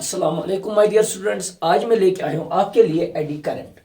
अस्सलाम वालेकुम my dear students. आज मैं लेके आया हूँ आपके लिए एडी करंट।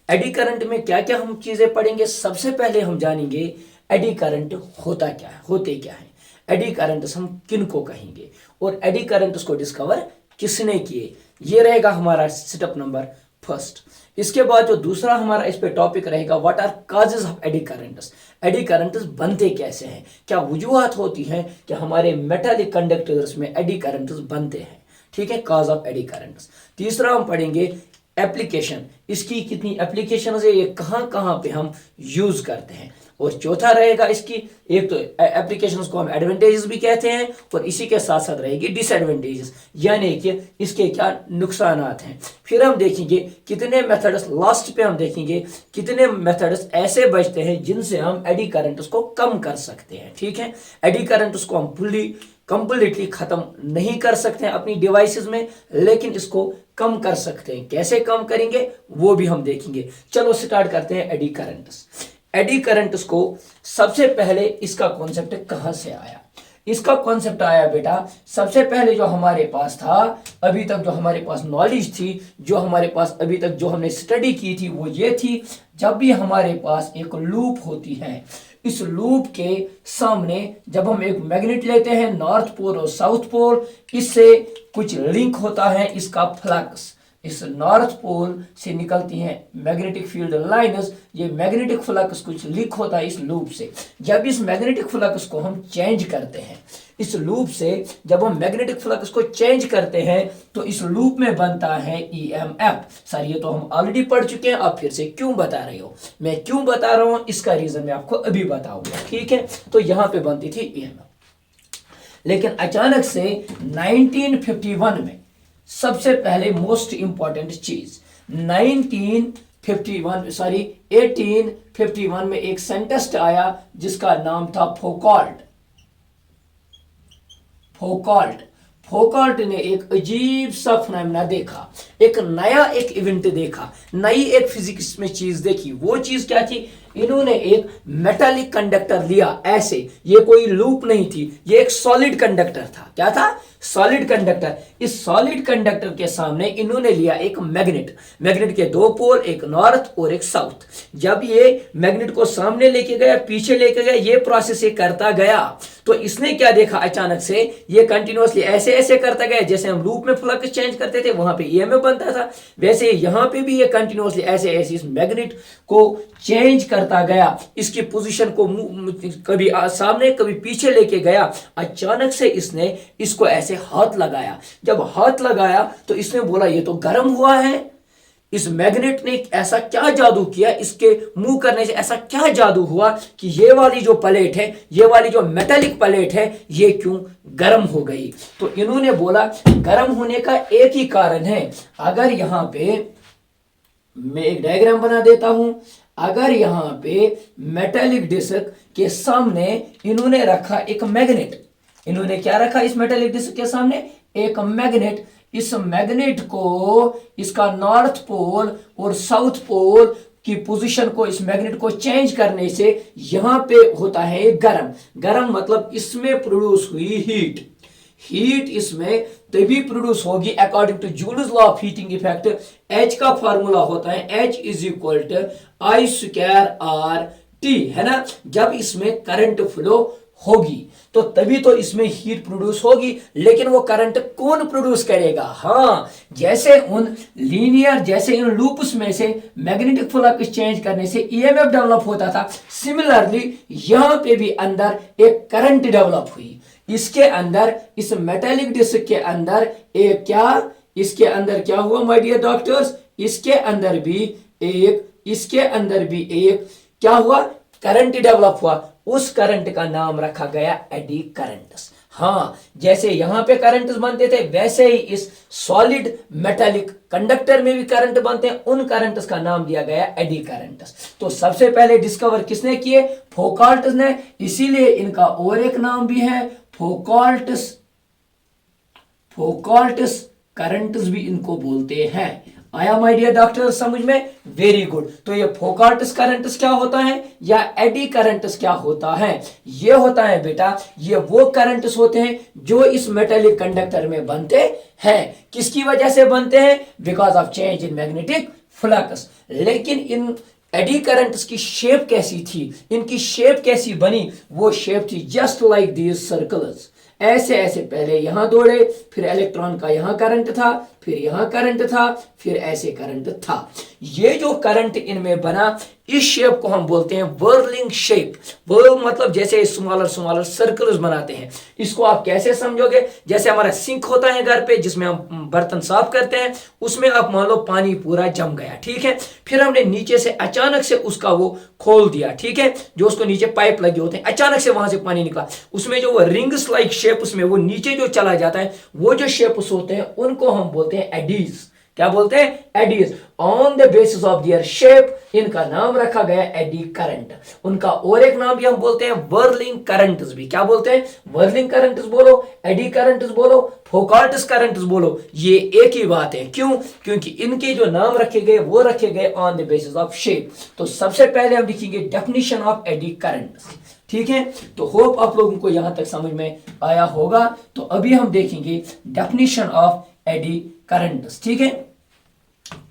एडी करंट में क्या क्या हम चीज़ें पढ़ेंगे। सबसे पहले हम जानेंगे एडी करंट होता क्या है, होते क्या है, एडी करंट्स हम किन को कहेंगे और एडी करंट्स को डिस्कवर किसने किए। ये रहेगा हमारा स्टेप नंबर फर्स्ट। इसके बाद जो दूसरा हमारा इस पे टॉपिक रहेगा, what are causes of eddy currents. Eddy currents बनते कैसे हैं, क्या वजूहत होती हैं कि हमारे मेटालिक कंडक्टर्स में एडी करंट्स बनते हैं। ठीक है, कॉज ऑफ एडी करंट्स। तीसरा हम पढ़ेंगे एप्लीकेशन, इसकी कितनी एप्लीकेशन है, ये कहाँ कहाँ पे हम यूज करते हैं। और चौथा रहेगा इसकी, एक तो एप्लीकेशंस को हम एडवांटेजेस भी कहते हैं और इसी के साथ साथ रहेगी डिसएडवांटेजेस, यानी कि इसके क्या नुकसानात हैं। फिर हम देखेंगे कितने मेथड्स, लास्ट पे हम देखेंगे कितने मेथड्स ऐसे बचते हैं जिनसे हम एडी करंट्स को कम कर सकते हैं। ठीक है, एडी करंट्स को हम फुल्ली कंप्लीटली खत्म नहीं कर सकते हैं अपनी डिवाइसेस में, लेकिन इसको कम कर सकते हैं। कैसे कम करेंगे वो भी हम देखेंगे। चलो स्टार्ट करते हैं एडी करंट्स। एडी करंट्स को सबसे पहले इसका कॉन्सेप्ट कहां से आया। इसका कॉन्सेप्ट आया बेटा, सबसे पहले जो हमारे पास था, अभी तक जो हमारे पास नॉलेज थी, जो हमारे पास अभी तक जो हमने स्टडी की थी, वो ये थी, जब भी हमारे पास एक लूप होती है, इस लूप के सामने जब हम एक मैग्नेट लेते हैं नॉर्थ पोल और साउथ पोल, इससे कुछ लिंक होता है इसका फ्लक्स। इस नॉर्थ पोल से निकलती हैं मैग्नेटिक फील्ड लाइन्स, ये मैग्नेटिक फ्लक्स कुछ लीक होता है इस लूप से। जब इस मैग्नेटिक फ्लक्स को हम चेंज करते हैं, इस लूप से जब हम मैग्नेटिक फ्लक्स को चेंज करते हैं तो इस लूप में बनता है ईएमएफ। सर ये तो हम ऑलरेडी पढ़ चुके हैं, आप फिर से क्यों बता रहे हो। मैं क्यों बता रहा हूं इसका रीजन मैं आपको अभी बताऊंगा। ठीक है, तो यहां पे बनती थी ईएमएफ, लेकिन अचानक से 1951 में सबसे पहले मोस्ट इंपॉर्टेंट चीज 1851 में एक साइंटिस्ट आया जिसका नाम था फोकाल्ट ने एक अजीब सा फिनोमेना देखा, एक नया एक इवेंट देखा, नई एक फिजिक्स में चीज देखी। वो चीज क्या थी, इन्होंने एक मेटालिक कंडक्टर लिया। ऐसे ये कोई लूप नहीं थी, ये एक सॉलिड कंडक्टर था। क्या था, सॉलिड कंडक्टर। इस सॉलिड कंडक्टर के सामने इन्होंने लिया एक मैग्नेट के दो पोल, एक नॉर्थ और एक साउथ। जब ये मैग्नेट को सामने लेके गया, पीछे लेके गया, ये प्रोसेस ये करता गया, तो इसने क्या देखा, अचानक से ये कंटिन्यूअसली ऐसे ऐसे करता गया। जैसे हम लूप में फ्लक्स चेंज करते थे वहां पे ईएमएफ बनता था, वैसे यहां पे भी ये कंटिन्यूअसली ऐसे ऐसे इस मैग्नेट को चेंज करता गया, इसकी पोजीशन को कभी सामने कभी पीछे लेके गया। अचानक से इसने इसको ऐसे हाथ लगाया। जब हाथ लगाया तो इसने बोला ये तो गर्म हुआ है। इस मैग्नेट ने ऐसा क्या जादू किया, इसके मूव करने से ऐसा क्या जादू हुआ कि ये वाली जो प्लेट है, ये वाली जो मेटालिक प्लेट है, ये क्यों गर्म हो गई। तो इन्होंने बोला गर्म होने का एक ही कारण है। अगर यहां पे मैं एक डायग्राम बना देता हूं, अगर यहां पे मेटालिक डिस्क के सामने इन्होंने रखा एक मैग्नेट, इन्होंने क्या रखा इस मेटालिक डिस्क के सामने, एक मैग्नेट। इस मैग्नेट को इसका नॉर्थ पोल और साउथ पोल की पोजीशन को, इस मैग्नेट को चेंज करने से यहां पे होता है गरम मतलब इसमें प्रोड्यूस हुई हीट इसमें तभी प्रोड्यूस होगी according to Joule's law of heating effect. H का फॉर्मूला होता है H is equal to I²R T, है ना। जब इसमें करंट फ्लो होगी तो तभी तो इसमें हीट प्रोड्यूस होगी, लेकिन वो करंट कौन प्रोड्यूस करेगा। हाँ, जैसे इन लूप्स में से मैग्नेटिक फ्लक्स चेंज करने से ईएमएफ डेवलप होता था, सिमिलरली यहां पे भी अंदर एक करंट डेवलप हुई। इसके अंदर, इस मेटालिक डिस्क के अंदर इसके अंदर क्या हुआ माय डियर डॉक्टर्स, इसके अंदर भी एक क्या हुआ, करंट डेवलप हुआ। उस करंट का नाम रखा गया एडी करंट्स। हाँ, जैसे यहां पे करंट्स बनते थे, वैसे ही इस सॉलिड मेटालिक कंडक्टर में भी करंट बनते हैं। उन करंट्स का नाम दिया गया एडी करंट्स। तो सबसे पहले डिस्कवर किसने किए, फोकाल्ट ने, इसीलिए इनका और एक नाम भी है फोकाल्ट्स करंट्स भी इनको बोलते हैं। आया माय डियर डॉक्टर समझ में? Very good. तो ये फोकाल्ट्स करंट्स क्या होता है या एडी करंट्स क्या होता है? ये होता है बेटा, ये वो करंट्स होते हैं जो इस मेटेलिक कंडक्टर में बनते हैं। किसकी वजह से बनते हैं? Because of change in magnetic flux. लेकिन इन एडी करंट्स की शेप कैसी थी, इनकी शेप कैसी बनी? वो शेप थी जस्ट लाइक दीज सर्कल्स, ऐसे ऐसे। पहले यहां दौड़े, फिर इलेक्ट्रॉन का यहां करंट था, फिर यहां करंट था, फिर ऐसे करंट था। ये जो करंट इनमें बना, इस शेप को हम बोलते हैं वर्लिंग शेप। वर्ल मतलब जैसे स्मॉलर स्मॉलर सर्कल्स बनाते हैं। इसको आप कैसे समझोगे? जैसे हमारा सिंक होता है घर पे, जिसमें हम बर्तन साफ करते हैं, उसमें आप मान लो पानी पूरा जम गया, ठीक है, फिर हमने नीचे से अचानक से उसका वो खोल दिया, ठीक है, जो उसको नीचे पाइप लगे होते हैं, अचानक से वहां से पानी निकला, उसमें जो वो रिंग्स लाइक शेप, उसमें वो नीचे जो चला जाता है, वो जो शेप्स होते हैं उनको हम बोलते हैं एडीज। क्या बोलते हैं? Eddies. On the basis of their shape इनका नाम रखा गया एडी करंट। उनका और एक नाम भी हम बोलते हैं वर्लिंग करंट्स भी। क्या बोलते हैं? वर्लिंग करंट्स बोलो, एडी करंट्स बोलो, फोकाल्ट्स करंट्स बोलो, ये एक ही बात है। क्यों? क्योंकि इनके जो नाम रखे गए वो रखे गए on the basis of shape. तो सबसे पहले हम लिखेंगे डेफिनेशन ऑफ एडी करंट्स, ठीक है। तो होप आप लोगों को यहां तक समझ में आया होगा। तो अभी हम देखेंगे डेफिनेशन ऑफ एडी करंट्स, ठीक है।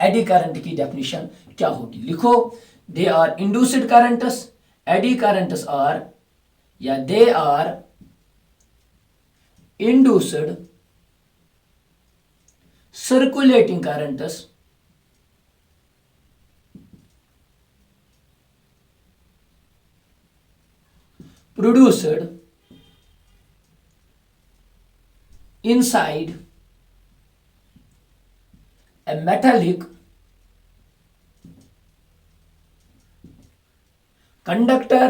एडी करंट की डेफिनेशन क्या होगी? लिखो, they are induced currents. Eddy currents are या they are induced circulating currents produced inside a metallic conductor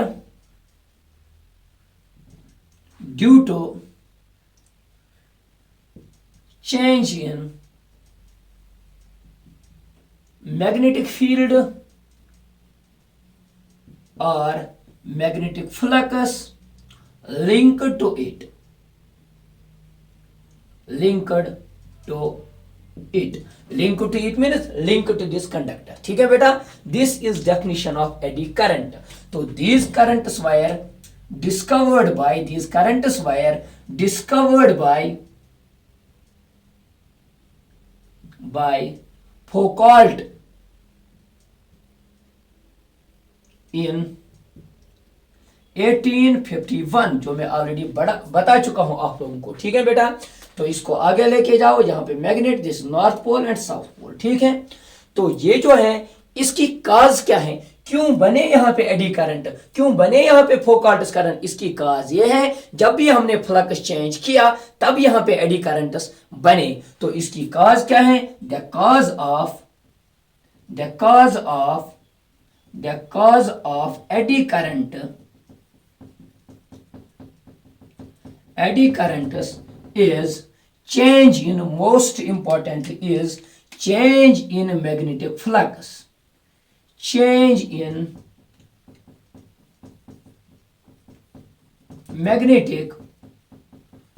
due to change in magnetic field or magnetic flux linked to it. Linked to it. Linked to it means linked to this conductor. ठीक है बेटा? This is definition of eddy current. तो these currents were discovered by Foucault in 1851, जो मैं already बता चुका हूं आप लोगों को, ठीक है बेटा। तो इसको आगे लेके जाओ, यहाँ पे magnet, this north pole and south pole, ठीक है। तो ये जो है, इसकी काज क्या है? क्यों बने यहाँ पे एडी करंट, क्यों बने यहाँ पे फोकाल्ट्स करंट? इसकी काज ये है, जब भी हमने फ्लक्स चेंज किया तब यहाँ पे एडी करंट्स बने। तो इसकी काज क्या है? The cause of eddy current is change in, most important is change in magnetic flux. Change in magnetic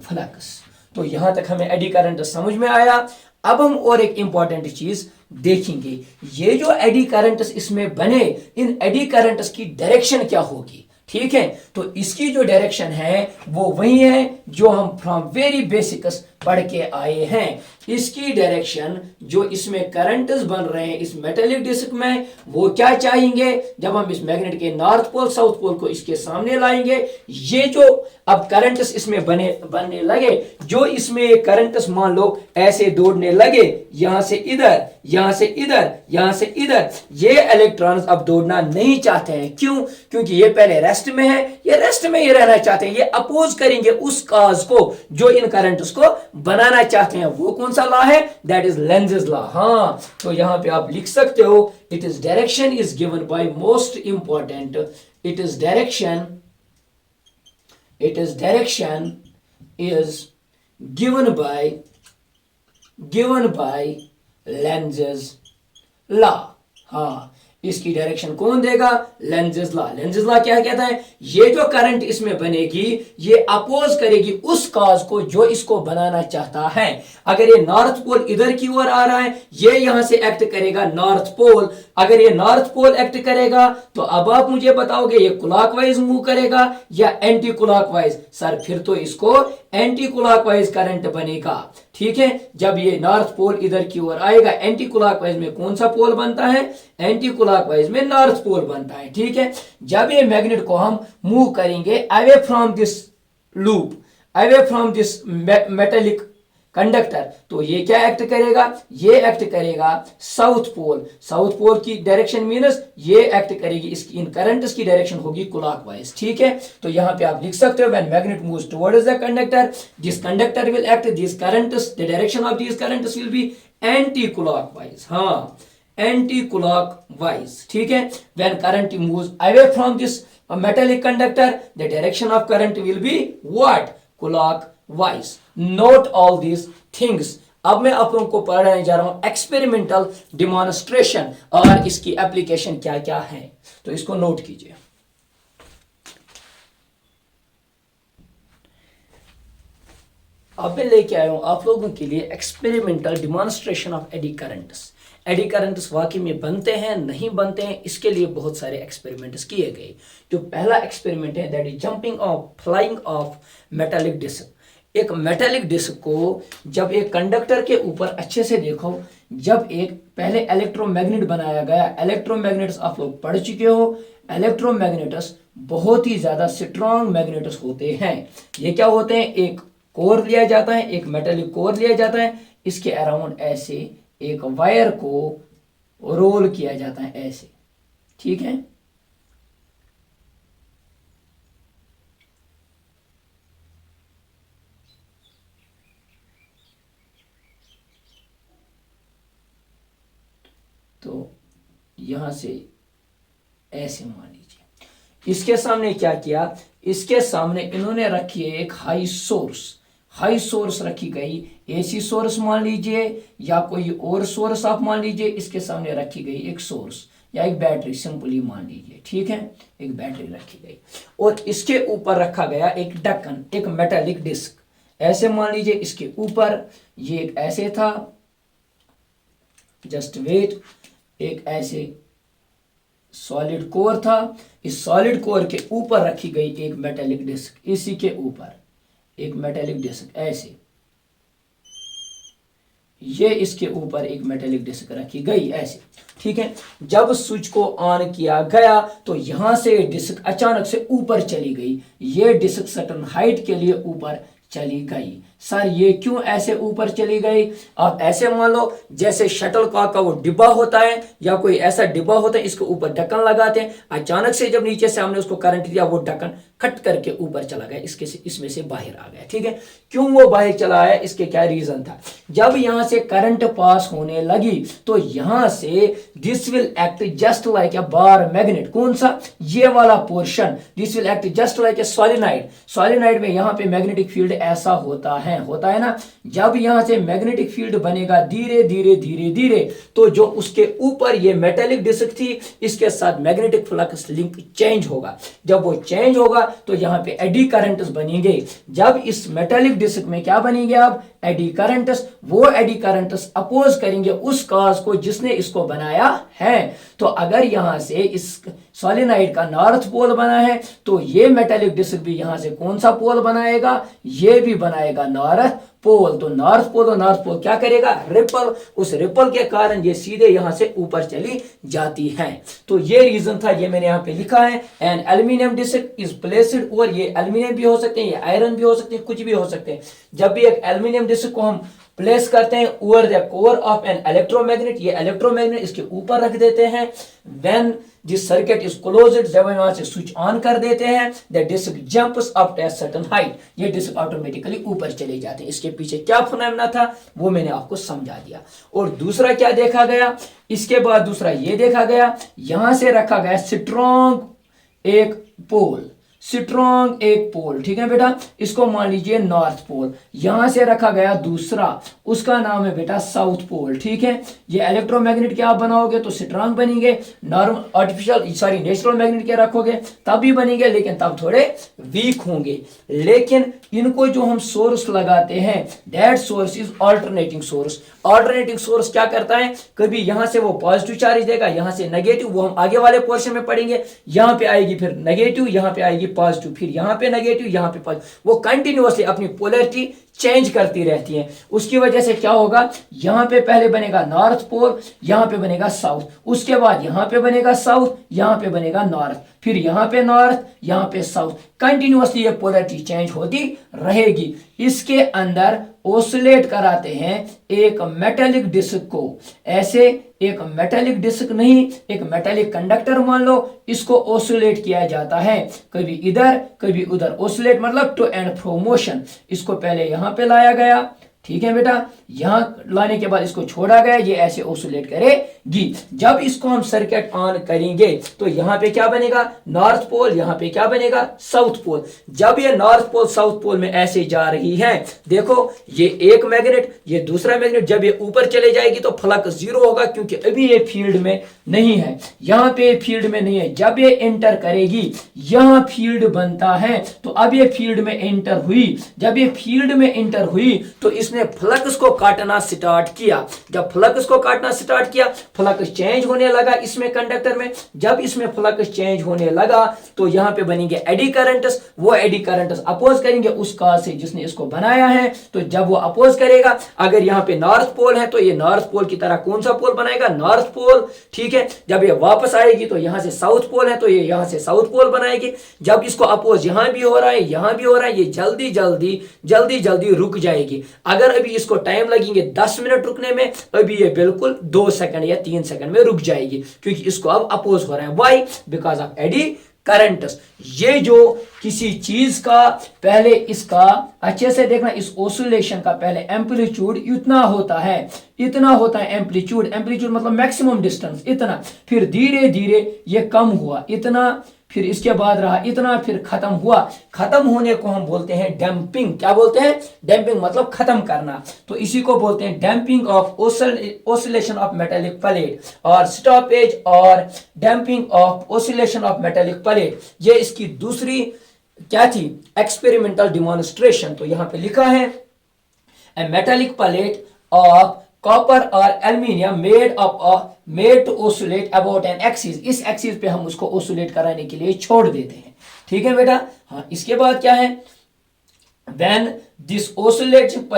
flux. तो यहां तक हमें एडी करंट समझ में आया। अब हम और एक इंपॉर्टेंट चीज देखेंगे, ये जो एडी करंट्स इसमें बने, इन एडी करंट्स की डायरेक्शन क्या होगी, ठीक है। तो इसकी जो डायरेक्शन है वो वही है जो हम फ्रॉम वेरी बेसिक्स पढ़ के आए हैं। इसकी डायरेक्शन, जो इसमें करंट्स बन रहे हैं इस मेटेलिक डिस्क में, वो क्या चाहेंगे? जब हम इस मैग्नेट के नॉर्थ पोल साउथ पोल को इसके सामने लाएंगे, ये जो अब करंट्स इसमें बनने लगे, जो इसमें करंट्स मान लो ऐसे दौड़ने लगे, यहां से इधर, यहां से इधर, यहां से इधर, ये इलेक्ट्रॉन्स अब दौड़ना नहीं चाहते हैं। क्यों? क्योंकि ये पहले रेस्ट में है, ये रेस्ट में ही रहना चाहते हैं। ये अपोज करेंगे उस काज को जो इन करंट्स को बनाना चाहते हैं। वो कौन सा लॉ है? That is Lenz's law. हाँ, तो यहां पे आप लिख सकते हो, it is direction is given by, most important, it is direction is given by Lenz's law. हाँ, इसकी डायरेक्शन कौन देगा? लेंज़ेस लॉ। लेंज़ेस लॉ क्या कहता है? ये जो करंट इसमें बनेगी ये अपोज करेगी उस कॉज को जो इसको बनाना चाहता है। अगर ये नॉर्थ पोल इधर की ओर आ रहा है, ये यहां से एक्ट करेगा नॉर्थ पोल। अगर ये नॉर्थ पोल एक्ट करेगा तो अब आप मुझे बताओगे ये क्लॉकवाइज मूव करेगा या एंटी क्लॉकवाइज? सर फिर तो इसको एंटी क्लॉकवाइज करंट बनेगा। ठीक है, जब ये नॉर्थ पोल इधर की ओर आएगा, एंटी क्लॉकवाइज में कौन सा पोल बनता है? एंटी क्लॉकवाइज में नॉर्थ पोल बनता है। ठीक है, जब ये मैग्नेट को हम मूव करेंगे away from this loop, away from this metallic conductor, तो ये क्या एक्ट करेगा? ये एक्ट करेगा साउथ पोल। साउथ पोल की डायरेक्शन मीन्स ये एक्ट करेगी, इसकी इन करंट्स की डायरेक्शन होगी क्लॉकवाइज। ठीक है, तो यहां पे आप लिख सकते हो when magnet moves towards the conductor, this conductor will act, this currents, the direction of this currents will be anti clockwise. हाँ, एंटी क्लॉकवाइज। ठीक है, when current moves away from this metallic conductor, the direction of current will be what? Clockwise. Note all these things. अब मैं आप लोगों को पढ़ाने जा रहा हूं एक्सपेरिमेंटल डिमॉन्स्ट्रेशन और इसकी एप्लीकेशन क्या क्या है, तो इसको नोट कीजिए। अब मैं लेके आया हूं आप लोगों के लिए experimental demonstration of eddy currents. Eddy currents वाकई में बनते हैं नहीं बनते हैं, इसके लिए बहुत सारे एक्सपेरिमेंट्स किए गए। जो पहला एक्सपेरिमेंट है that is jumping of flying of metallic disc. एक मेटालिक डिस्क को जब एक कंडक्टर के ऊपर अच्छे से देखो, जब एक पहले इलेक्ट्रोमैग्नेट बनाया गया, इलेक्ट्रोमैग्नेट्स आप लोग पढ़ चुके हो, इलेक्ट्रोमैग्नेट्स बहुत ही ज्यादा स्ट्रॉन्ग मैग्नेट्स होते हैं। ये क्या होते हैं? एक कोर लिया जाता है, एक मेटालिक कोर लिया जाता है, इसके अराउंड ऐसे एक वायर को रोल किया जाता है ऐसे। ठीक है, तो यहां से ऐसे मान लीजिए। इसके सामने क्या किया? इसके सामने इन्होंने रखी है एक हाई सोर्स, हाई सोर्स रखी गई, एसी सोर्स मान लीजिए या कोई और सोर्स आप मान लीजिए। इसके सामने रखी गई एक सोर्स या एक बैटरी सिंपली मान लीजिए। ठीक है, एक बैटरी रखी गई और इसके ऊपर रखा गया एक ढक्कन, एक मेटालिक डिस्क ऐसे मान लीजिए। इसके ऊपर ये एक ऐसे था, जस्ट वेट, एक ऐसे सॉलिड कोर था। इस सॉलिड कोर के ऊपर रखी गई एक मेटालिक डिस्क, इसी के ऊपर एक मेटालिक डिस्क ऐसे, ये इसके ऊपर एक मेटालिक डिस्क रखी गई ऐसे। ठीक है, जब स्विच को ऑन किया गया तो यहां से डिस्क अचानक से ऊपर चली गई। ये डिस्क सर्टेन हाइट के लिए ऊपर चली गई। सर ये क्यों ऐसे ऊपर चली गई? आप ऐसे मान लो जैसे शटल कॉक का वो डिब्बा होता है या कोई ऐसा डिब्बा होता है, इसके ऊपर ढक्कन लगाते हैं, अचानक से जब नीचे से हमने उसको करंट दिया वो ढक्कन खट करके ऊपर चला गया, इसमें से बाहर आ गया। ठीक है, क्यों वो बाहर चला आया? इसके क्या रीजन था? जब यहां से करंट पास होने लगी तो यहां से this will act just like a bar magnet. कौन सा? ये वाला portion, this will act just like a solenoid. Solenoid में यहां पे मैग्नेटिक फील्ड ऐसा होता है ना। जब यहां से मैग्नेटिक फील्ड बनेगा धीरे धीरे धीरे धीरे, तो जो उसके ऊपर ये मेटालिक डिस्क थी इसके साथ मैग्नेटिक फ्लक्स लिंक चेंज होगा। जब वो चेंज होगा तो यहां पे एडी करंट्स बनेंगे। जब इस मेटालिक डिस्क में क्या बनेंगे? अब एडी करंट्स। वो एडी करंट्स अपोज करेंगे उस कॉज को जिसने इसको बनाया है। तो अगर यहां से इस सोलेनॉइड का नॉर्थ पोल बना है तो ये मेटालिक डिस्क भी यहां से कौन सा पोल बनाएगा? ये भी बनाएगा नॉर्थ पोल। तो नॉर्थ पोल और नॉर्थ पोल क्या करेगा? रिपल। उस रिपल के कारण ये सीधे यहां से ऊपर चली जाती है। तो ये रीजन था, ये मैंने यहां पे लिखा है। An aluminium disc is placed, और ये एल्यूमिनियम भी हो सकते हैं, ये आयरन भी हो सकते हैं, कुछ भी हो सकते हैं। जब भी एक एल्यूमिनियम डिस्क को हम प्लेस करते हैं over the core of an electromagnet, ये इलेक्ट्रोमैग्नेट इसके ऊपर रख देते हैं। When this circuit is closed, जब वहां से स्विच ऑन कर देते हैं, the disc jumps up to a certain height, ये डिस्क ऑटोमेटिकली ऊपर चले जाते हैं। इसके पीछे क्या फिनोमेना था वो मैंने आपको समझा दिया। और दूसरा क्या देखा गया? इसके बाद दूसरा ये देखा गया, यहां से रखा गया स्ट्रॉन्ग एक पोल, स्ट्रॉन्ग एक पोल, ठीक है बेटा, इसको मान लीजिए नॉर्थ पोल। यहां से रखा गया दूसरा, उसका नाम है बेटा साउथ पोल, ठीक है। ये इलेक्ट्रोमैग्नेट क्या आप बनाओगे तो स्ट्रॉन्ग बनेंगे, normal artificial sorry natural magnet क्या रखोगे तब भी बनेंगे, लेकिन तब थोड़े वीक होंगे। लेकिन इनको जो हम सोर्स लगाते हैं that source is alternating source. Alternating source क्या करता है, कभी यहां से वो पॉजिटिव चार्ज देगा, यहां से नेगेटिव, वो हम आगे वाले पोर्शन में पढ़ेंगे। यहां पे आएगी फिर नेगेटिव, यहां पे आएगी पॉजिटिव, फिर यहां पे नेगेटिव, यहां पे पॉजिटिव, वो कंटिन्यूअसली अपनी पोलैरिटी चेंज करती रहती है। उसकी वजह से क्या होगा, यहां पे पहले बनेगा नॉर्थ पोल, यहां पे बनेगा साउथ, उसके बाद यहां पे बनेगा साउथ, यहां पे बनेगा नॉर्थ, फिर यहां पे नॉर्थ, यहां पे साउथ, कंटिन्यूअसली ये पोलैरिटी चेंज होती रहेगी। इसके अंदर ओसिलेट कराते हैं एक मेटालिक डिस्क को, ऐसे एक मेटालिक डिस्क नहीं, एक मेटालिक कंडक्टर मान लो, इसको ओसिलेट किया जाता है, कभी इधर कभी उधर। ओसिलेट मतलब टू एंड फ्रो मोशन। इसको पहले यहां पे लाया गया, ठीक है बेटा, यहां लाने के बाद इसको छोड़ा गया, ये ऐसे ओसिलेट करेगी। जब इसको हम सर्किट ऑन करेंगे तो यहां पे क्या बनेगा, नॉर्थ पोल, यहां पे क्या बनेगा, साउथ पोल। जब ये नॉर्थ पोल साउथ पोल में ऐसे जा रही है, देखो ये एक मैग्नेट, ये दूसरा मैग्नेट, जब ये ऊपर चले जाएगी तो फ्लक्स जीरो होगा, क्योंकि अभी ये फील्ड में नहीं है, यहां पे फील्ड में नहीं है। जब ये एंटर करेगी, यहां फील्ड बनता है, तो अब ये फील्ड में एंटर हुई। जब ये फील्ड में एंटर हुई तो इसने फ्लक्स को काटना स्टार्ट किया। जब फ्लक्स को काटना स्टार्ट किया, फ्लक्स चेंज होने लगा इसमें कंडक्टर में। जब इसमें फ्लक्स चेंज होने लगा तो यहां पे बनेंगे एडी करंट्स। वो एडी करंट्स अपोज करेंगे उस कॉज से जिसने इसको बनाया है। तो जब वो अपोज करेगा, अगर यहां पे नॉर्थ पोल है तो ये नॉर्थ पोल की तरह कौन सा पोल बनाएगा, नॉर्थ पोल, ठीक है। जब ये वापस आएगी तो यहां से साउथ पोल है तो ये यहां से साउथ पोल बनाएगी। जब इसको अपोज यहां भी हो रहा है, यहां भी हो रहा है, ये जल्दी जल्दी रुक जाएगी। अगर अभी इसको टाइम लगेंगे 10 मिनट रुकने में, अभी ये बिल्कुल 2 सेकंड या 3 सेकंड में रुक जाएगी, क्योंकि इसको अब अपोज हो रहा है। Why, because of eddy currents. ये जो किसी चीज का पहले इसका अच्छे से देखना, इस ओसिलेशन का पहले एम्पलीट्यूड इतना होता है एम्पलीट्यूड मतलब मैक्सिमम डिस्टेंस इतना, फिर धीरे धीरे ये कम हुआ इतना, फिर इसके बाद रहा इतना, फिर खत्म हुआ। खत्म होने को हम बोलते हैं डैम्पिंग। क्या बोलते हैं, डैम्पिंग मतलब खत्म करना। तो इसी को बोलते हैं damping off oscillation of metallic plate, और स्टॉपेज और damping off oscillation of metallic plate. ये इसकी दूसरी क्या थी, एक्सपेरिमेंटल डिमॉन्स्ट्रेशन। तो यहां पे लिखा है a metallic plate of copper और aluminium made to oscillate about an axis. इस एक्सिस पे हम उसको ओसिलेट कराने के लिए छोड़ देते हैं, ठीक है बेटा। हाँ, इसके बाद क्या है, when this oscillating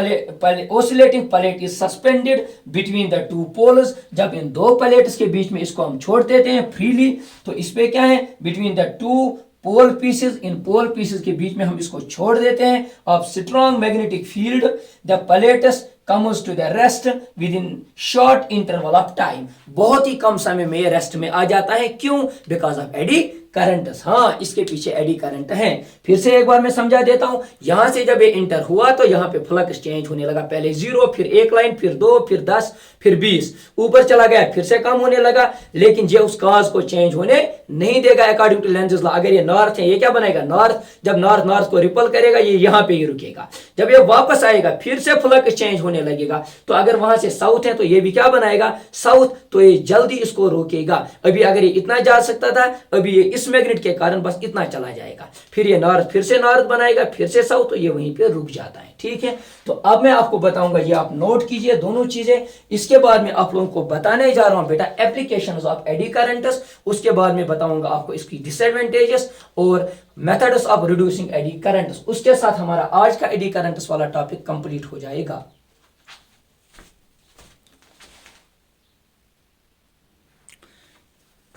plate is suspended between the two poles, जब इन दो प्लेट्स के बीच में इसको हम छोड़ देते हैं फ्रीली, तो इस पे क्या है, between the two pole pieces, इन पोल पीसेस के बीच में हम इसको छोड़ देते हैं। Of strong magnetic field the plates comes to the rest within short interval of time। बहुत ही कम समय में ये रेस्ट में आ जाता है। क्यों, बिकॉज ऑफ एडी करंट्स। हाँ, इसके पीछे एडी करंट है। फिर से एक बार मैं समझा देता हूं। यहां से जब ये इंटर हुआ तो यहां पे फ्लक्स चेंज होने लगा, पहले 0, फिर एक लाइन, फिर 2, फिर 10, फिर 20, ऊपर चला गया, फिर से कम होने लगा। लेकिन ये उस कॉज को चेंज होने नहीं देगा अकॉर्डिंग टू लेंज़ेस लॉ। अगर ये नॉर्थ है, ये क्या बनाएगा, नॉर्थ। जब नॉर्थ को रिपल करेगा, ये यहां पे ही रुकेगा। जब ये वापस आएगा, फिर से फ्लक्स चेंज होने लगेगा। तो अगर वहां से साउथ है तो ये भी क्या बनाएगा, साउथ। तो ये जल्दी इसको रोकेगा। अभी अगर ये इतना जा सकता था, अभी ये इस मैग्नेट के कारण बस इतना चला जाएगा। फिर ये नॉर्थ, फिर से नॉर्थ बनाएगा, फिर से साउथ, तो ये वहीं पे रुक जाता है, ठीक है। तो अब मैं आपको बताऊंगा, ये आप नोट कीजिए दोनों चीजें। इसके बाद में आप लोगों को बताने जा रहा हूं बेटा एप्लीकेशंस ऑफ एडी करंट्स। उसके बाद में बताऊंगा आपको इसकी डिसएडवांटेजेस और methods of reducing eddy currents. उसके साथ हमारा आज का एडी करंट्स वाला टॉपिक कंप्लीट हो जाएगा।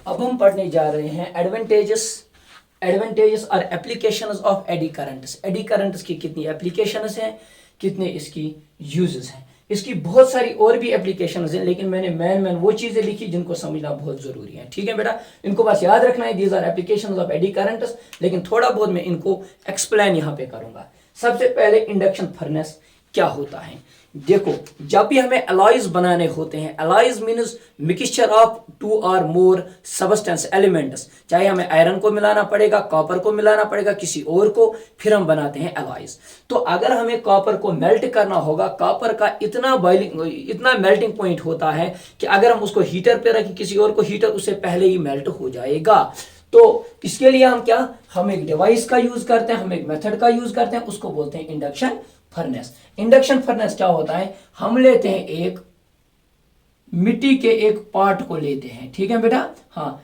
अब हम पढ़ने जा रहे हैं एडवांटेजेस और applications of eddy currents. Eddy currents की कितनी एप्लीकेशंस हैं, कितने इसकी यूजेस हैं। इसकी बहुत सारी और भी एप्लीकेशंस हैं, लेकिन मैंने मैन वो चीजें लिखी जिनको समझना बहुत जरूरी है, ठीक है बेटा। इनको बस याद रखना है, these are applications of eddy currents. लेकिन थोड़ा बहुत मैं इनको एक्सप्लेन यहां पे करूंगा। सबसे पहले इंडक्शन फर्नेस क्या होता है। देखो, जब भी हमें अलॉयज बनाने होते हैं, अलॉयज मीन्स मिक्सचर ऑफ 2 और मोर सब्सटेंस एलिमेंट्स, चाहे हमें आयरन को मिलाना पड़ेगा, कॉपर को मिलाना पड़ेगा, किसी और को, फिर हम बनाते हैं अलॉयज। तो अगर हमें कॉपर को मेल्ट करना होगा, कॉपर का इतना मेल्टिंग पॉइंट होता है कि अगर हम उसको हीटर पे रखें, किसी और को हीटर, उससे पहले ही मेल्ट हो जाएगा। तो इसके लिए हम एक डिवाइस का यूज करते हैं, हम एक मेथड का यूज करते हैं, उसको बोलते हैं इंडक्शन फर्नेस। इंडक्शन फर्नेस क्या होता है, हम लेते हैं एक मिट्टी के एक पार्ट को लेते हैं, ठीक है बेटा, हाँ,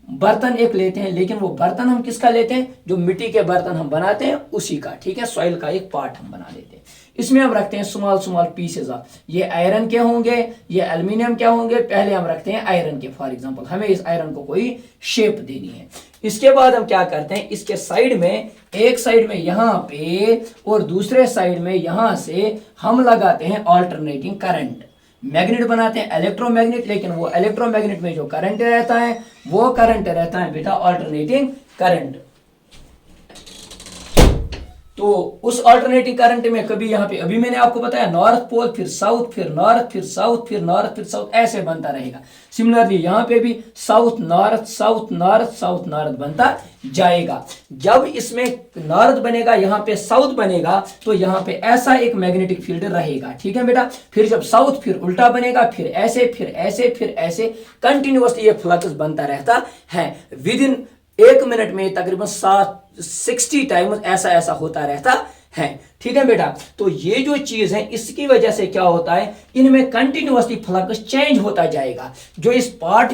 बर्तन एक लेते हैं, लेकिन वो बर्तन हम किसका लेते हैं, जो मिट्टी के बर्तन हम बनाते हैं उसी का, ठीक है, सॉइल का एक पार्ट हम बना लेते हैं। इसमें हम रखते हैं स्मॉल स्मॉल पीसेज ऑफ, ये आयरन के होंगे, ये एल्युमिनियम क्या होंगे, पहले हम रखते हैं आयरन के, फॉर एग्जांपल हमें इस आयरन को कोई शेप देनी है। इसके बाद हम क्या करते हैं, इसके साइड में, एक साइड में यहां पे और दूसरे साइड में यहां से हम लगाते हैं ऑल्टरनेटिंग करंट, मैग्नेट बनाते हैं, इलेक्ट्रोमैग्नेट, लेकिन वो इलेक्ट्रोमैग्नेट में जो करंट रहता है वो करंट रहता है बेटा ऑल्टरनेटिंग करंट। तो उस ऑल्टरनेटिंग करंट में कभी यहाँ पे, अभी मैंने आपको बताया नॉर्थ पोल, फिर साउथ, फिर नॉर्थ, फिर साउथ, फिर नॉर्थ, फिर साउथ, ऐसे बनता रहेगा। सिमिलरली यहाँ पे भी south north, south north, south north बनता जाएगा। जब इसमें नॉर्थ बनेगा, यहाँ पे साउथ बनेगा, तो यहाँ पे ऐसा एक मैग्नेटिक फील्ड रहेगा, ठीक है बेटा। फिर जब साउथ, फिर उल्टा बनेगा, फिर ऐसे, फिर ऐसे, फिर ऐसे, कंटिन्यूअसली ये फ्लक्स बनता रहता है। विद इन 1 मिनट में तकरीबन 60 टाइम्स ऐसा होता रहता है, ठीक है बेटा। तो ये जो चीज है, इसकी वजह से क्या होता है, इनमें कंटिन्यूअसली फ्लक्स चेंज होता जाएगा। जो इस पार्ट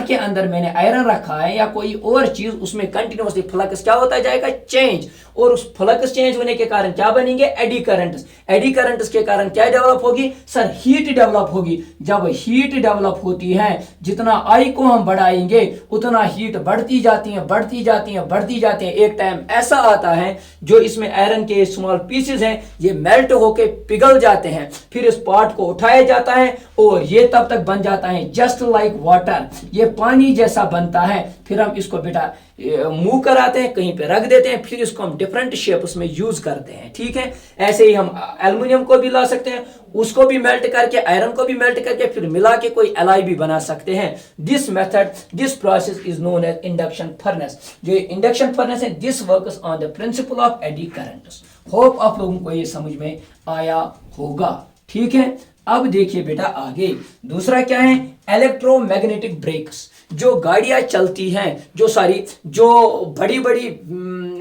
के अंदर मैंने आयरन रखा है या कोई और चीज, उसमें कंटिन्यूअसली फ्लक्स क्या होता जाएगा, चेंज। और उस फ्लक्स चेंज होने के कारण क्या बनेंगे, एडी करंट्स। एडी करंट्स के कारण क्या डेवलप होगी सर, हीट डेवलप होगी। जब हीट डेवलप होती है, जितना आई को हम बढ़ाएंगे उतना हीट बढ़ती जाती है, बढ़ती जाती है, बढ़ती जाती है। एक टाइम ऐसा आता है जो इसमें आयरन के स्मॉल पीसेस हैं, ये मेल्ट होके पिघल जाते हैं, फिर इस पार्ट को उठाया जाता है और ये तब तक बन जाता है जस्ट लाइक वाटर, ये पानी जैसा बनता है। फिर हम इसको बेटा मूव कराते हैं, कहीं पे रख देते हैं, फिर इसको हम डिफरेंट शेप उसमें यूज करते हैं, ठीक है। ऐसे ही हम एल्युमिनियम को भी ला सकते हैं, उसको भी मेल्ट करके, आयरन को भी मेल्ट करके फिर मिला के कोई एलॉय भी बना सकते हैं। This method, this process is known as induction furnace. जो इंडक्शन फर्नेस है, this works on the principle of eddy currents. Hope आप लोगों को ये समझ में आया होगा, ठीक है। अब देखिए बेटा आगे दूसरा क्या है, इलेक्ट्रोमैग्नेटिक ब्रेक्स। जो गाड़ियां चलती हैं, जो बड़ी बड़ी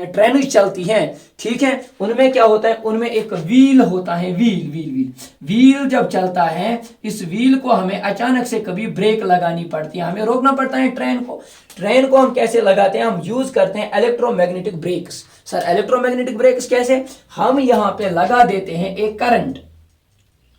ट्रेनें चलती हैं, ठीक है, उनमें क्या होता है, उनमें एक व्हील होता है, व्हील जब चलता है, इस व्हील को हमें अचानक से कभी ब्रेक लगानी पड़ती है, हमें रोकना पड़ता है ट्रेन को हम कैसे लगाते हैं, हम यूज करते हैं electromagnetic brakes. Sir electromagnetic brakes कैसे, हम यहां पे लगा देते हैं एक करंट,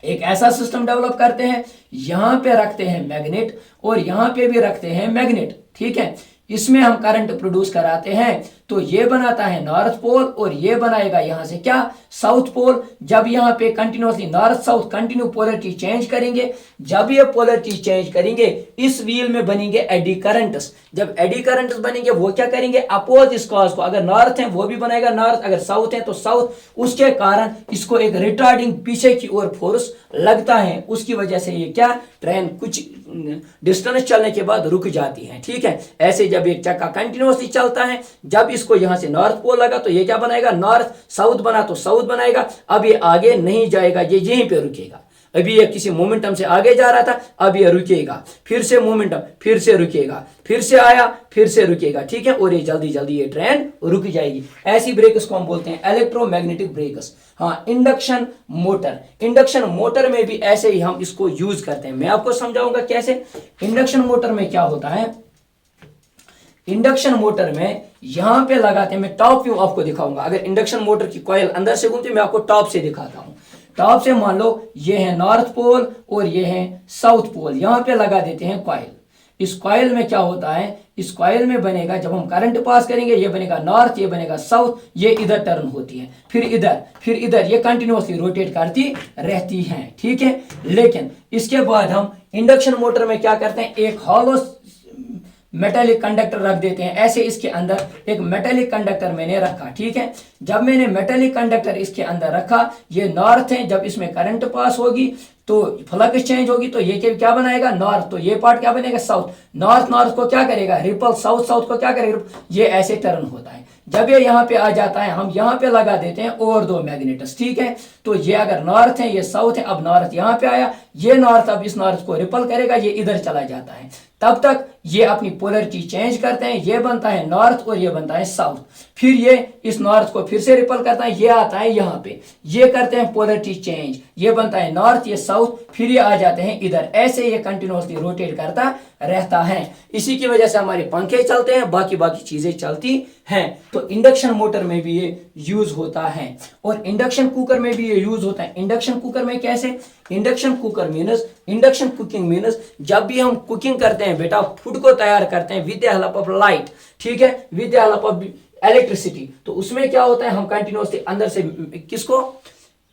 एक ऐसा सिस्टम डेवलप करते हैं, यहां पे रखते हैं मैग्नेट और यहां पे भी रखते हैं मैग्नेट, ठीक है। इसमें हम करंट प्रोड्यूस कराते हैं, तो ये बनाता है नॉर्थ पोल और ये बनाएगा यहां से क्या, साउथ पोल। जब यहां पे continuously north south continue polarity change करेंगे, जब ये पोलरिटी चेंज करेंगे, इस व्हील में बनेंगे एडी करंट्स। जब एडी करंट्स बनेंगे, वो क्या करेंगे, अपोज इस कॉज को, अगर नॉर्थ है वो भी बनाएगा नॉर्थ, अगर साउथ है तो साउथ। उसके कारण इसको एक रिटार्डिंग पीछे की ओर फोर्स लगता है, उसकी वजह से ये क्या, ट्रेन कुछ डिस्टेंस चलने के बाद रुक जाती है, ठीक है। ऐसे जब एक चक्का कंटिन्यूअसली चलता है, जब इसको यहां से नॉर्थ पोल लगा तो ये क्या बनाएगा, नॉर्थ, साउथ बना तो साउथ बनाएगा। अब ये आगे नहीं जाएगा, ये यहीं पे रुकेगा। अभी ये किसी मोमेंटम से आगे जा रहा था, अब ये रुकेगा, फिर से मोमेंटम, फिर से रुकेगा, फिर से आया, फिर से रुकेगा, ठीक है। और ये जल्दी जल्दी ये ट्रेन रुक जाएगी। ऐसी ब्रेक्स को हम बोलते हैं इलेक्ट्रोमैग्नेटिक ब्रेक्स। हाँ, इंडक्शन मोटर में भी ऐसे ही हम इसको यूज करते हैं। मैं आपको समझाऊंगा कैसे। इंडक्शन मोटर में क्या होता है, इंडक्शन मोटर में यहां पे लगाते हैं, मैं टॉप व्यू आपको दिखाऊंगा। अगर इंडक्शन मोटर की कॉइल अंदर से घूमती है, मैं आपको टॉप से दिखाता हूं। टॉप से मान लो ये है नॉर्थ पोल और ये है साउथ पोल, यहां पे लगा देते हैं कॉइल। इस कॉइल में क्या होता है, इस कॉइल में बनेगा, जब हम करंट पास करेंगे, ये बनेगा नॉर्थ, ये बनेगा साउथ, ये इधर टर्न होती है, फिर इधर, ये कंटिन्यूअसली रोटेट करती रहती है, ठीक है। लेकिन इसके बाद हम इंडक्शन मोटर में क्या करते हैं, एक हॉलो मेटेलिक कंडक्टर रख देते हैं। ऐसे इसके अंदर एक मेटेलिक कंडक्टर मैंने रखा, ठीक है। जब मैंने मेटेलिक कंडक्टर इसके अंदर रखा, ये नॉर्थ है, जब इसमें करंट पास होगी तो फ्लक्स चेंज होगी, तो ये क्या बनाएगा, नॉर्थ। तो ये पार्ट क्या बनेगा, साउथ। नॉर्थ नॉर्थ को क्या करेगा, रिपल। साउथ साउथ को क्या करेगा, ये ऐसे टर्न होता है। जब ये यहाँ पे आ जाता है, हम यहाँ पे लगा देते हैं और दो मैग्नेटस, ठीक है। तो ये अगर नॉर्थ है, ये साउथ है, अब नॉर्थ यहाँ पे आया, ये नॉर्थ अब इस नॉर्थ को रिपल करेगा, ये इधर चला जाता है। तब तक ये अपनी पोलरिटी चेंज करते हैं, ये बनता है नॉर्थ और ये बनता है साउथ। फिर ये इस नॉर्थ को फिर से रिपल करता है, ये आता है यहाँ पे, ये करते हैं पोलरिटी चेंज, ये बनता है नॉर्थ, ये साउथ, फिर ये आ जाते हैं इधर। ऐसे ये कंटिन्यूअसली रोटेट करता रहता है। इसी की वजह से हमारे पंखे चलते हैं, बाकी बाकी चीजें चलती हैं। तो इंडक्शन मोटर में भी ये यूज होता है और इंडक्शन कुकर में भी ये यूज होता है। इंडक्शन कुकर में कैसे, इंडक्शन कुकर मीनस, इंडक्शन कुकिंग मीनस, जब भी हम कुकिंग करते हैं बेटा, फूड को तैयार करते हैं with the help of light, ठीक है, with the help of electricity, तो उसमें क्या होता है, हम कंटिन्यूअसली अंदर से किसको,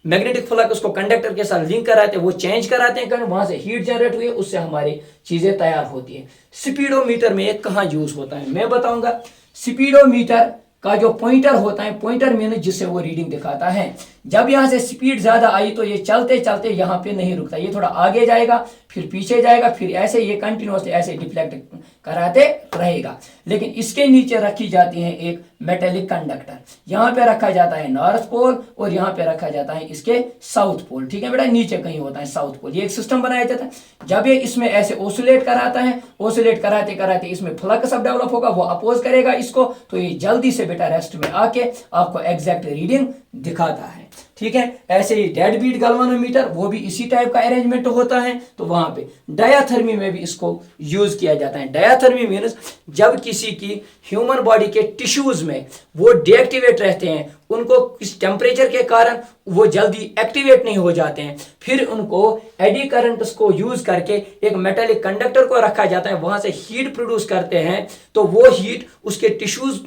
मैग्नेटिक फ्लक्स उसको कंडक्टर के साथ लिंक कराते हैं, वो चेंज कराते हैं, वहां से हीट जनरेट हुई है, उससे हमारी चीजें तैयार होती है। स्पीडोमीटर में एक कहां यूज होता है मैं बताऊंगा। स्पीडोमीटर का जो पॉइंटर होता है, पॉइंटर मीन जिससे वो रीडिंग दिखाता है, जब यहां से स्पीड ज्यादा आई तो ये चलते चलते यहां पे नहीं रुकता, ये थोड़ा आगे जाएगा, फिर पीछे जाएगा, फिर ऐसे ये कंटिन्यूअसली ऐसे डिफ्लेक्ट कराते रहेगा। लेकिन इसके नीचे रखी जाती है एक मेटेलिक कंडक्टर, यहां पे रखा जाता है नॉर्थ पोल और यहां पे रखा जाता है इसके साउथ पोल, ठीक है बेटा, नीचे कहीं होता है साउथ पोल। ये एक सिस्टम बनाया जाता है, जब ये इसमें ऐसे ओसिलेट कराता है, ओसिलेट कराते कराते इसमें फ्लक्स अब डेवलप होगा, वो अपोज करेगा इसको, तो ये जल्दी से बेटा रेस्ट में आके आपको एग्जैक्ट रीडिंग दिखाता है, ठीक है। ऐसे ही डेड बीट गैल्वेनोमीटर, वो भी इसी टाइप का अरेंजमेंट होता है, तो वहां पे डायाथर्मी में भी इसको यूज किया जाता है। डायाथर्मी मीन्स जब किसी की ह्यूमन बॉडी के टिश्यूज में वो डीएक्टिवेट रहते हैं, उनको किस टेम्परेचर के कारण वो जल्दी एक्टिवेट नहीं हो जाते हैं, फिर उनको एडी करंट्स को यूज करके एक मेटेलिक कंडक्टर को रखा जाता है, वहां से हीट प्रोड्यूस करते हैं, तो वो हीट उसके टिश्यूज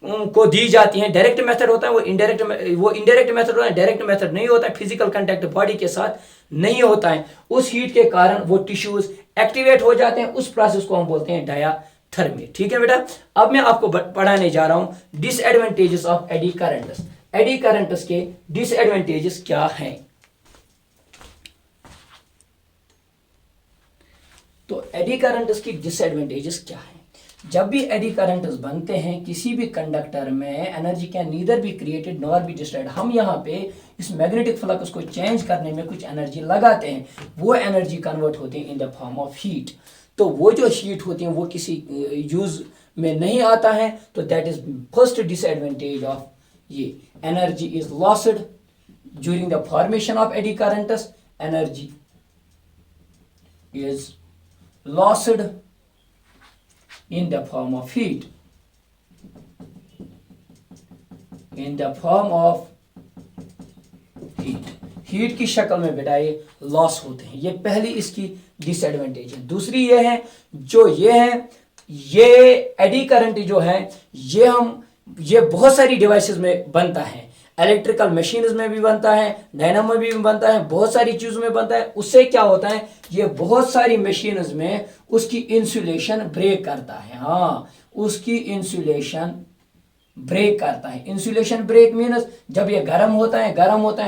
को दी जाती है। डायरेक्ट मेथड होता है, वो इनडायरेक्ट मेथड होता है, डायरेक्ट मेथड नहीं होता है, फिजिकल कांटेक्ट बॉडी के साथ नहीं होता है। उस हीट के कारण वो टिश्यूज एक्टिवेट हो जाते हैं, उस प्रोसेस को हम बोलते हैं डायाथर्मी, ठीक है बेटा। अब मैं आपको पढ़ाने जा रहा हूं disadvantages of eddy currents. Eddy currents के डिसएडवांटेजेस क्या हैं। तो एडी करंट्स की डिसएडवांटेजेस क्या है। जब भी एडी करंट्स बनते हैं किसी भी कंडक्टर में, energy can neither be created nor be destroyed. हम यहाँ पे इस मैग्नेटिक फ्लक्स को चेंज करने में कुछ एनर्जी लगाते हैं, वो एनर्जी कन्वर्ट होती है in the form of heat. तो वो जो हीट होती है वो किसी यूज में नहीं आता है, तो that is first disadvantage of ये। Energy is lost during the formation of eddy currents, energy is lost in the form of heat, in the form of heat की शक्ल में बेटा ये लॉस होते हैं। ये पहली इसकी डिसएडवांटेज है। दूसरी ये है, जो ये है, ये एडी करंट जो है ये बहुत सारी डिवाइसेस में बनता है, इलेक्ट्रिकल मशीन्स में भी बनता है, डायनामो में भी बनता है, बहुत सारी चीजों में बनता है। उससे क्या होता है, ये बहुत सारी मशीन्स में उसकी इंसुलेशन ब्रेक करता है। हाँ, उसकी इंसुलेशन ब्रेक करता है। इंसुलेशन ब्रेक मीन्स जब ये गर्म होता है,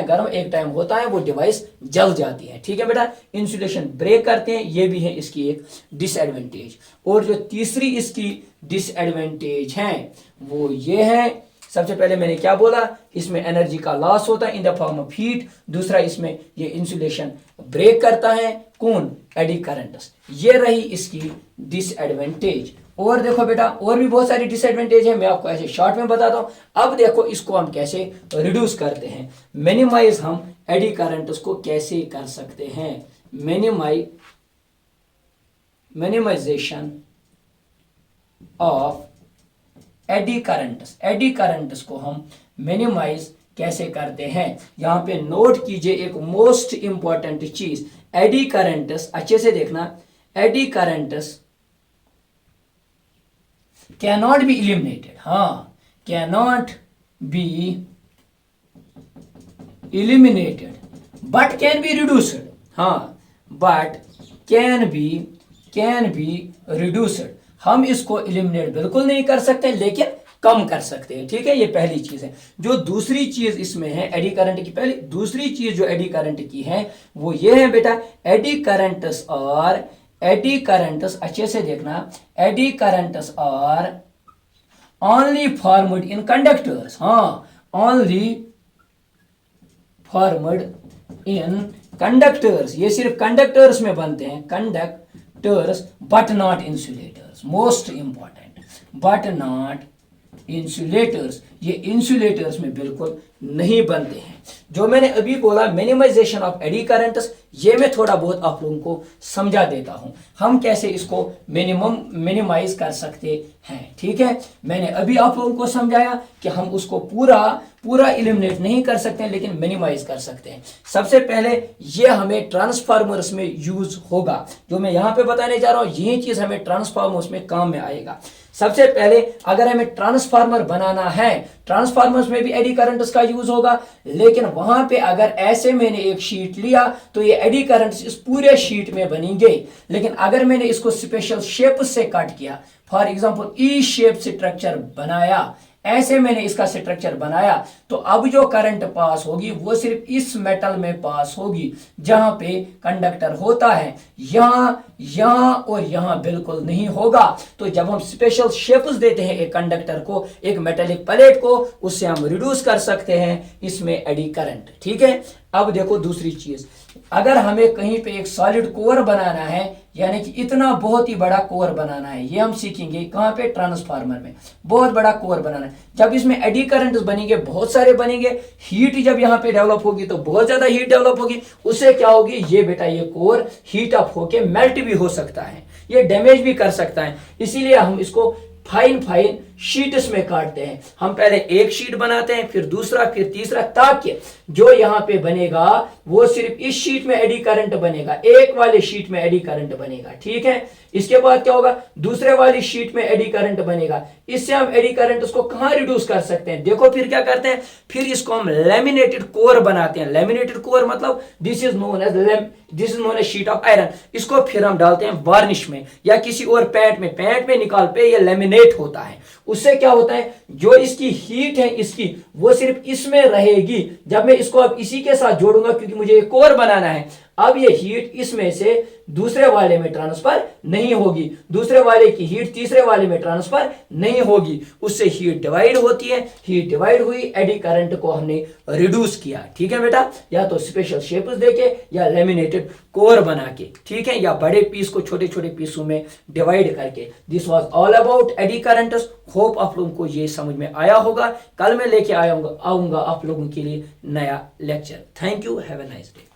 गर्म एक टाइम होता है, वो डिवाइस जल जाती है, ठीक है बेटा। इंसुलेशन ब्रेक करते हैं, ये भी है इसकी एक डिसएडवांटेज। और जो तीसरी इसकी डिसएडवांटेज है वो ये है, सबसे पहले मैंने क्या बोला, इसमें एनर्जी का लॉस होता है in the form of heat. दूसरा, इसमें ये इंसुलेशन ब्रेक करता है, कौन, एडी करंट्स। ये रही इसकी डिसएडवांटेज। और देखो बेटा, और भी बहुत सारी डिसएडवांटेज है, मैं आपको ऐसे शॉर्ट में बताता हूं। अब देखो इसको हम कैसे रिड्यूस करते हैं, मिनिमाइज हम एडी करंट्स को कैसे कर सकते हैं। मिनिमाइजेशन ऑफ एडी करंट्स को हम मिनिमाइज कैसे करते हैं। यहां पे नोट कीजिए एक मोस्ट इंपॉर्टेंट चीज, एडी करंट्स, अच्छे से देखना, eddy currents cannot be eliminated. हाँ, cannot be eliminated but can be reduced. हाँ, बट कैन बी रिड्यूस्ड। हम इसको एलिमिनेट बिल्कुल नहीं कर सकते लेकिन कम कर सकते हैं, ठीक है। ये पहली चीज है। जो दूसरी चीज इसमें है एडी करंट की, पहली दूसरी चीज जो एडी करंट की है वो ये है बेटा, एडी करंट्स अच्छे से देखना, eddy currents are only formed in conductors, हाँ ओनली फॉर्मड इन कंडक्टर्स, ये सिर्फ कंडक्टर्स में बनते हैं, conductors but not insulators, most important, but not insulators, ये इंसुलेटर्स में बिल्कुल नहीं बनते हैं। जो मैंने अभी बोला मिनिमाइजेशन ऑफ एडी करंट्स, ये मैं थोड़ा बहुत आप लोगों को समझा देता हूं, हम कैसे इसको मिनिमाइज कर सकते हैं, ठीक है। मैंने अभी आप लोगों को समझाया कि हम उसको पूरा इलिमिनेट नहीं कर सकते हैं लेकिन मिनिमाइज कर सकते हैं। सबसे पहले ये हमें ट्रांसफार्मर्स में यूज होगा, जो मैं यहां पे बताने जा रहा हूं यही चीज हमें ट्रांसफार्मर्स में काम में आएगा। सबसे पहले अगर हमें ट्रांसफार्मर बनाना है, ट्रांसफार्मर्स में भी एडी करंट्स का यूज होगा, लेकिन वहां पे अगर ऐसे मैंने एक शीट लिया तो ये एडी करंट्स इस पूरे शीट में बनेंगे। लेकिन अगर मैंने इसको स्पेशल शेप से कट किया, for example E shape structure बनाया, ऐसे मैंने इसका स्ट्रक्चर बनाया, तो अब जो करंट पास होगी वो सिर्फ इस मेटल में पास होगी जहां पे कंडक्टर होता है, यहां और यहां बिल्कुल नहीं होगा। तो जब हम स्पेशल शेप्स देते हैं एक कंडक्टर को, एक मेटेलिक प्लेट को, उससे हम रिड्यूस कर सकते हैं इसमें एडी करंट, ठीक है। अब देखो दूसरी चीज, अगर हमें कहीं पे एक सॉलिड कोर बनाना है, यानी कि इतना बहुत ही बड़ा कोर बनाना है, ये हम सीखेंगे कहां पे, ट्रांसफार्मर में बहुत बड़ा कोर बनाना है। जब इसमें एडी करंट्स बनेंगे, बहुत सारे बनेंगे, हीट जब यहां पे डेवलप होगी तो बहुत ज्यादा हीट डेवलप होगी, उससे क्या होगी, ये बेटा ये कोर हीट अप होके मेल्ट भी हो सकता है, ये डैमेज भी कर सकता है। इसीलिए हम इसको फाइन शीट्स में काटते हैं। हम पहले एक शीट बनाते हैं, फिर दूसरा, फिर तीसरा, ताकि जो यहां पे बनेगा वो सिर्फ इस शीट में एडी करंट बनेगा, एक वाले शीट में एडी करंट बनेगा, ठीक है। इसके बाद क्या होगा, दूसरे वाली शीट में एडी करंट बनेगा। इससे हम एडी करंट उसको कहां रिड्यूस कर सकते हैं, देखो फिर क्या करते हैं, फिर इसको हम लैमिनेटेड कोर बनाते हैं। लैमिनेटेड कोर मतलब this is known as sheet of iron. इसको फिर हम डालते हैं वार्निश में या किसी और पैंट में निकाल पे ये लैमिनेट होता है। उससे क्या होता है, जो इसकी हीट है इसकी, वो सिर्फ इसमें रहेगी। जब मैं इसको अब इसी के साथ जोड़ूंगा, क्योंकि मुझे एक कोर बनाना है, अब ये हीट इसमें से दूसरे वाले में ट्रांसफर नहीं होगी, दूसरे वाले की हीट तीसरे वाले में ट्रांसफर नहीं होगी, उससे हीट डिवाइड होती है। हीट डिवाइड हुई, एडी करंट को हमने रिड्यूस किया, ठीक है बेटा, या तो स्पेशल शेप्स देके या लेमिनेटेड कोर बना के, ठीक है, या बड़े पीस को छोटे छोटे पीसों में डिवाइड करके। This was all about AD currents. Hope आप लोगों को ये समझ में आया होगा। कल मैं लेके आऊंगा आप लोगों के लिए नया lecture. Thank you, have a nice day.